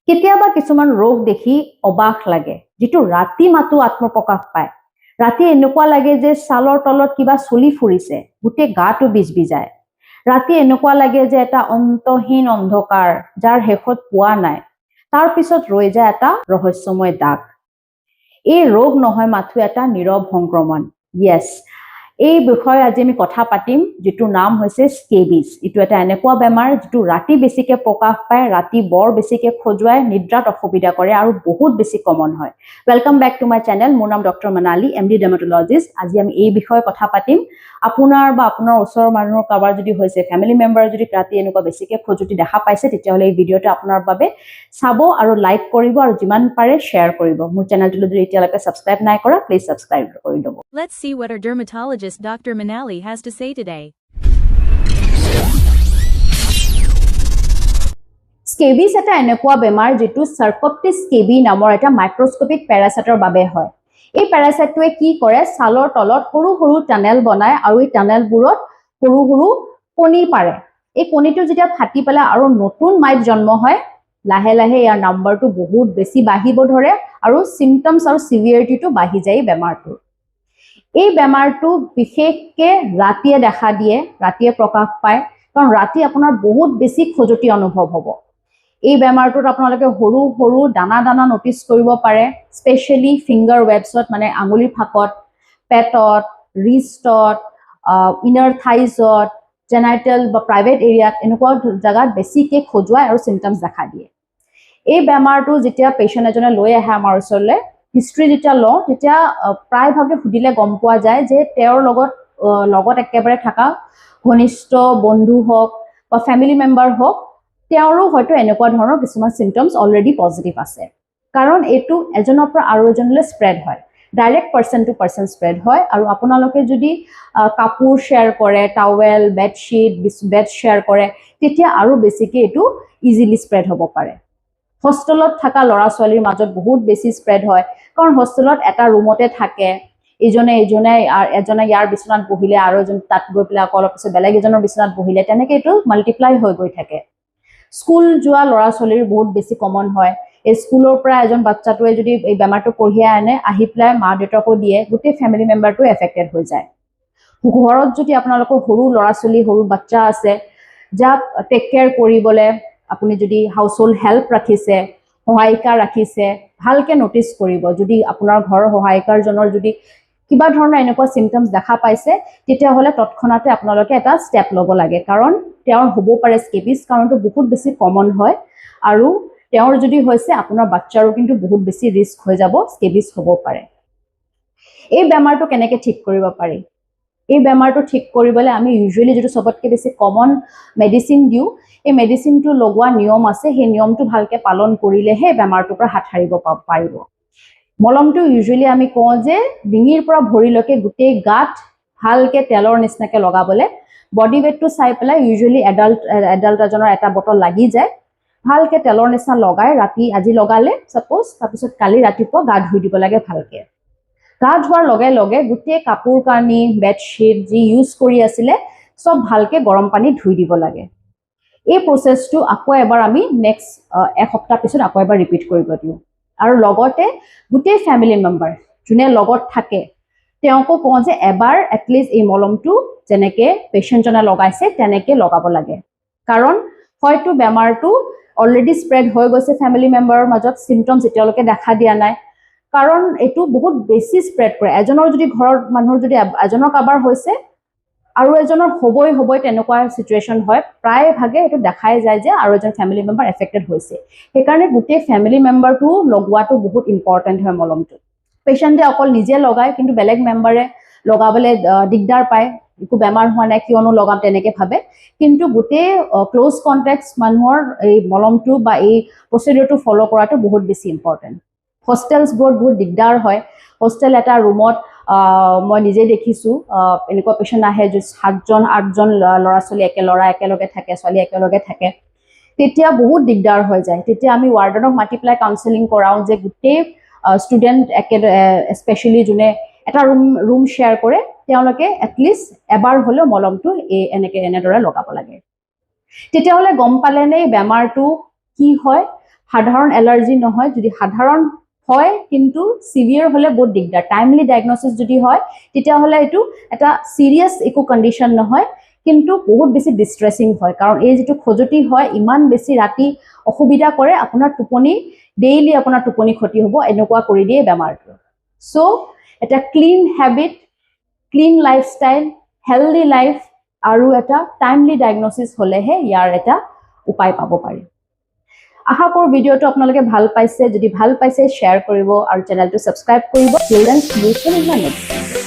কেতিয়াবা কিছুমান ৰোগ দেখি অবাক লাগে, যিটো ৰাতি মাতো আত্মপ্ৰকাশ পায়। ৰাতি এনেকুৱা লাগে যে ছালৰ তলত কিবা চলি ফুৰিছে, গোটেই গাটো বিজবিজায়। ৰাতি এনেকুৱা লাগে যে এটা অন্তহীন অন্ধকাৰ, যাৰ শেষত পোৱা নাই। তাৰ পিছত ৰৈ যায় এটা ৰহস্যময় দাগ। এই ৰোগ নহয় মাথো এটা নীৰৱ সংক্ৰমণ। য়েছ, এই বিষয়ে আজি আমি কথা পাতিম, যিটো নাম হৈছে স্কেবিজ। এইটো এটা এনেকুৱা বেমাৰ যিটো ৰাতি বেছিকে প্ৰকাশ পায়, ৰাতি বৰ বেছিকে খজুৱায়, নিদ্ৰাত অসুবিধা কৰে আৰু বহুত বেছি কমন হয়। Welcome back to my channel. মোৰ নাম ডক্টৰ মানালী, MD ডাৰ্মাটলজিষ্ট। আজি আমি এই বিষয়ে কথা পাতিম। আপোনাৰ বা আপোনাৰ ওচৰৰ মানুহৰ কাৰোবাৰ যদি হৈছে, ফেমিলি মেম্বাৰ যদি ৰাতি এনেকুৱা বেছিকে খজুতি দেখা পাইছে, তেতিয়াহ'লে এই ভিডিঅ'টো আপোনাৰ বাবে চাব আৰু লাইক কৰিব আৰু যিমান পাৰে শ্বেয়াৰ কৰিব। মোৰ চেনেলটো যদি এতিয়ালৈকে ছাবস্ক্ৰাইব নাই কৰা, প্লিজ ছাবস্ক্ৰাইব কৰি দিব। Let's see what our dermatologist Dr. Manali has to say today. Scabies এটা এনেকুৱা বেমাৰ যিটো চাৰ্কপ্টিছ স্কেবি নামৰ এটা মাইক্ৰস্কোপিক পেৰাচাইটৰ বাবে হয়। এই পেৰাচাইটটোৱে কি কৰে, ছালৰ তলত সৰু সৰু টানেল বনায় আৰু এই টানেলবোৰত সৰু সৰু কণী পাৰে। এই কণীটো যেতিয়া ফাটি পেলাই আৰু নতুন মাইট জন্ম হয়, লাহে লাহে ইয়াৰ নাম্বাৰটো বহুত বেছি বাঢ়িব ধৰে আৰু চিমটমছ আৰু চিভিয়াৰিটিটো বাঢ়ি যায় বেমাৰটোৰ। এই বেমাৰটো বিশেষকৈ ৰাতিয়ে দেখা দিয়ে, ৰাতিয়ে প্ৰকাশ পায়, কাৰণ ৰাতি আপোনাৰ বহুত বেছি খজুতি অনুভৱ হ'ব। এই বেমাৰটোত আপোনালোকে সৰু সৰু দানা দানা নটিচ কৰিব পাৰে, স্পেচিয়েলি ফিংগাৰ ৱেবছত, মানে আঙুলিৰ ফাকত, পেটত, ৰিষ্টত, ইনাৰ থাইজত, জেনাইটেল বা প্ৰাইভেট এৰিয়াত, এনেকুৱা জেগাত বেছিকৈ খজুৱাই আৰু চিমটমছ দেখা দিয়ে। এই বেমাৰটো যেতিয়া পেচেণ্ট এজনে লৈ আহে আমাৰ ওচৰলৈ, হিষ্ট্ৰী যেতিয়া লওঁ, তেতিয়া প্ৰায়ভাগে সুধিলে গম পোৱা যায় যে তেওঁৰ লগত একেবাৰে থকা ঘনিষ্ঠ বন্ধু হওক বা ফেমিলি মেম্বাৰ হওক, তেওঁৰো হয়তো এনেকুৱা ধৰণৰ কিছুমান চিমটমছ অলৰেডি পজিটিভ আছে। কাৰণ এইটো এজনৰ পৰা আৰু এজনলৈ স্প্ৰেড হয়, direct person to person spread হয়। আৰু আপোনালোকে যদি কাপোৰ শ্বেয়াৰ কৰে, টাৱেল, বেডশ্বীট, বেড শ্বেয়াৰ কৰে, তেতিয়া আৰু বেছিকৈ এইটো ইজিলি স্প্ৰেড হ'ব পাৰে। হোষ্টেলত থকা ল'ৰা ছোৱালীৰ মাজত বহুত বেছি স্প্ৰেড হয়, কাৰণ হোষ্টেলত এটা ৰুমতে থাকে, এজনে ইয়াৰ বিচনাত বহিলে আৰু এজন তাত গৈ পেলাই আকৌ অলপ পিছত বেলেগ এজনৰ বিচনাত বহিলে, তেনেকৈ এইটো মাল্টিপ্লাই হৈ গৈ থাকে। স্কুল যোৱা ল'ৰা ছোৱালীৰ বহুত বেছি কমন হয়। এই স্কুলৰ পৰা এজন বাচ্চাটোৱে যদি এই বেমাৰটো কঢ়িয়াই আনে, আহি পেলাই মা দেউতাকো দিয়ে, গোটেই ফেমিলি মেম্বাৰটো এফেক্টেড হৈ যায়। ঘৰত যদি আপোনালোকৰ সৰু ল'ৰা ছোৱালী, সৰু বাচ্চা আছে, যাক টেক কেয়াৰ কৰিবলৈ আপুনি যদি হাউচ হোল্ড হেল্প ৰাখিছে, সহায়িকা ৰাখিছে, ভালকৈ নটিচ কৰিব। যদি আপোনাৰ ঘৰৰ সহায়িকাজনৰ যদি কিবা ধৰণৰ এনেকুৱা চিমটমছ দেখা পাইছে, তেতিয়াহ'লে তৎক্ষণাতে আপোনালোকে এটা ষ্টেপ ল'ব লাগে, কাৰণ তেওঁৰ হ'ব পাৰে স্কেবিজ, কাৰণটো বহুত বেছি কমন হয়। আৰু তেওঁৰ যদি হৈছে, আপোনাৰ বাচ্চাৰো কিন্তু বহুত বেছি ৰিস্ক হৈ যাব, স্কেবিজ হ'ব পাৰে। এই বেমাৰটো কেনেকৈ ঠিক কৰিব পাৰি? এই বেমাৰটো ঠিক কৰিবলৈ আমি ইউজুৱেলি যিটো চবতকৈ বেছি কমন মেডিচিন দিওঁ, এই মেডিচিনটো লগোৱা নিয়ম আছে। সেই নিয়মটো ভালকৈ পালন কৰিলেহে বেমাৰটোৰ পৰা হাত সাৰিব পাৰিব। মলমটো ইউজুৱেলি আমি কওঁ যে ডিঙিৰ পৰা ভৰিলৈকে গোটেই গাত ভালকৈ তেলৰ নিচিনাকৈ লগাবলৈ। বডি ৱেইটটো চাই পেলাই ইউজুৱেলি এডাল্ট এজনৰ এটা বটল লাগি যায়। ভালকৈ তেলৰ নিচিনা লগাই ৰাতি আজি লগালে ছাপ'জ, তাৰপিছত কালি ৰাতিপুৱা গা ধুই দিব লাগে ভালকৈ। গা ধোৱাৰ লগে লগে গোটেই কাপোৰ কানি, বেডশ্বীট যি ইউজ কৰি আছিলে, চব ভালকৈ গৰম পানীত ধুই দিব লাগে। এই প্ৰচেছটো আকৌ এবাৰ আমি নেক্সট এসপ্তাহ পিছত আকৌ এবাৰ ৰিপিট কৰিব দিওঁ। আৰু লগতে গোটেই ফেমিলি মেম্বাৰ যোনে লগত থাকে, তেওঁকো কওঁ যে এবাৰ এটলিষ্ট এই মলমটো যেনেকৈ পেচেণ্টজনে লগাইছে তেনেকৈ লগাব লাগে। কাৰণ হয়তো বেমাৰটো অলৰেডি স্প্ৰেড হৈ গৈছে ফেমিলি মেম্বাৰৰ মাজত, চিমটমছ এতিয়ালৈকে দেখা দিয়া নাই। কাৰণ এইটো বহুত বেছি স্প্ৰেড কৰে। এজনৰ যদি ঘৰৰ মানুহৰ যদি এজনৰ কাৰোবাৰ হৈছে আৰু এজনৰ হ'বই তেনেকুৱা চিটুৱেশ্যন হয়, প্ৰায়ভাগে এইটো দেখাই যায় যে আৰু এজন ফেমিলি মেম্বাৰ এফেক্টেড হৈছে। সেইকাৰণে গোটেই ফেমিলি মেম্বাৰটো লগোৱাটো বহুত ইম্পৰ্টেণ্ট হয় মলমটো। পেচেণ্টে অকল নিজে লগায়, কিন্তু বেলেগ মেম্বাৰে লগাবলৈ দিগদাৰ পায়, একো বেমাৰ হোৱা নাই কিয়নো লগাম তেনেকৈ ভাবে। কিন্তু গোটেই ক্ল'জ কণ্টেক্টছ মানুহৰ এই মলমটো বা এই প্ৰচিডিউৰটো ফ'ল' কৰাটো বহুত বেছি ইম্পৰ্টেণ্ট। হোষ্টেলছবোৰত বহুত দিগদাৰ হয়। হোষ্টেল এটা ৰুমত মই নিজে দেখিছোঁ, এনেকুৱা পেচেণ্ট আহে যে 7জন 8জন ল'ৰা ছোৱালী একেলগে থাকে, ছোৱালী একেলগে থাকে, তেতিয়া বহুত দিগদাৰ হৈ যায়। তেতিয়া আমি ৱাৰ্ডনক মাতি পেলাই কাউন্সেলিং কৰাওঁ যে গোটেই ষ্টুডেণ্ট স্পেচিয়েলি যোনে এটা ৰুম শ্বেয়াৰ কৰে, তেওঁলোকে এটলিষ্ট এবাৰ হ'লেও মলমটো এনেদৰে লগাব লাগে। তেতিয়াহ'লে গম পালেনে বেমাৰটো কি হয়? সাধাৰণ এলাৰ্জি নহয় যদি সাধাৰণ হয় কিন্তু সিভিয়াৰ হলে বহুত দিগদাৰ টাইমলি ডায়াগনোসিস যদি হয় তেতিয়াহলে এটো এটা সিৰিয়াস একো কন্ডিশন নহয় কিন্তু বহুত বেছি ডিস্ট্ৰেসিং হয় কাৰণ এই যেটো খজতি হয় ইমান বেছি ৰাতি অসুবিধা কৰে আপোনাৰ টোপনি ডেইলি আপোনাৰ টোপনি ক্ষতি হ'ব এনেকুৱা কৰি দিয়ে বেমাৰটো সো এটা clean habit clean lifestyle healthy life আৰু এটা টাইমলি ডায়াগনোসিস হলেহে ইয়াৰ এটা উপায় পাব পাৰি আশা কৰো ভিডিওটো আপোনালোকে ভাল পাইছে যদি ভাল পাইছে শেয়াৰ কৰিব আৰু চেনেলটো সাবস্ক্ৰাইব কৰিব চিলড্ৰেনছ নিউজ ইন নেক্সট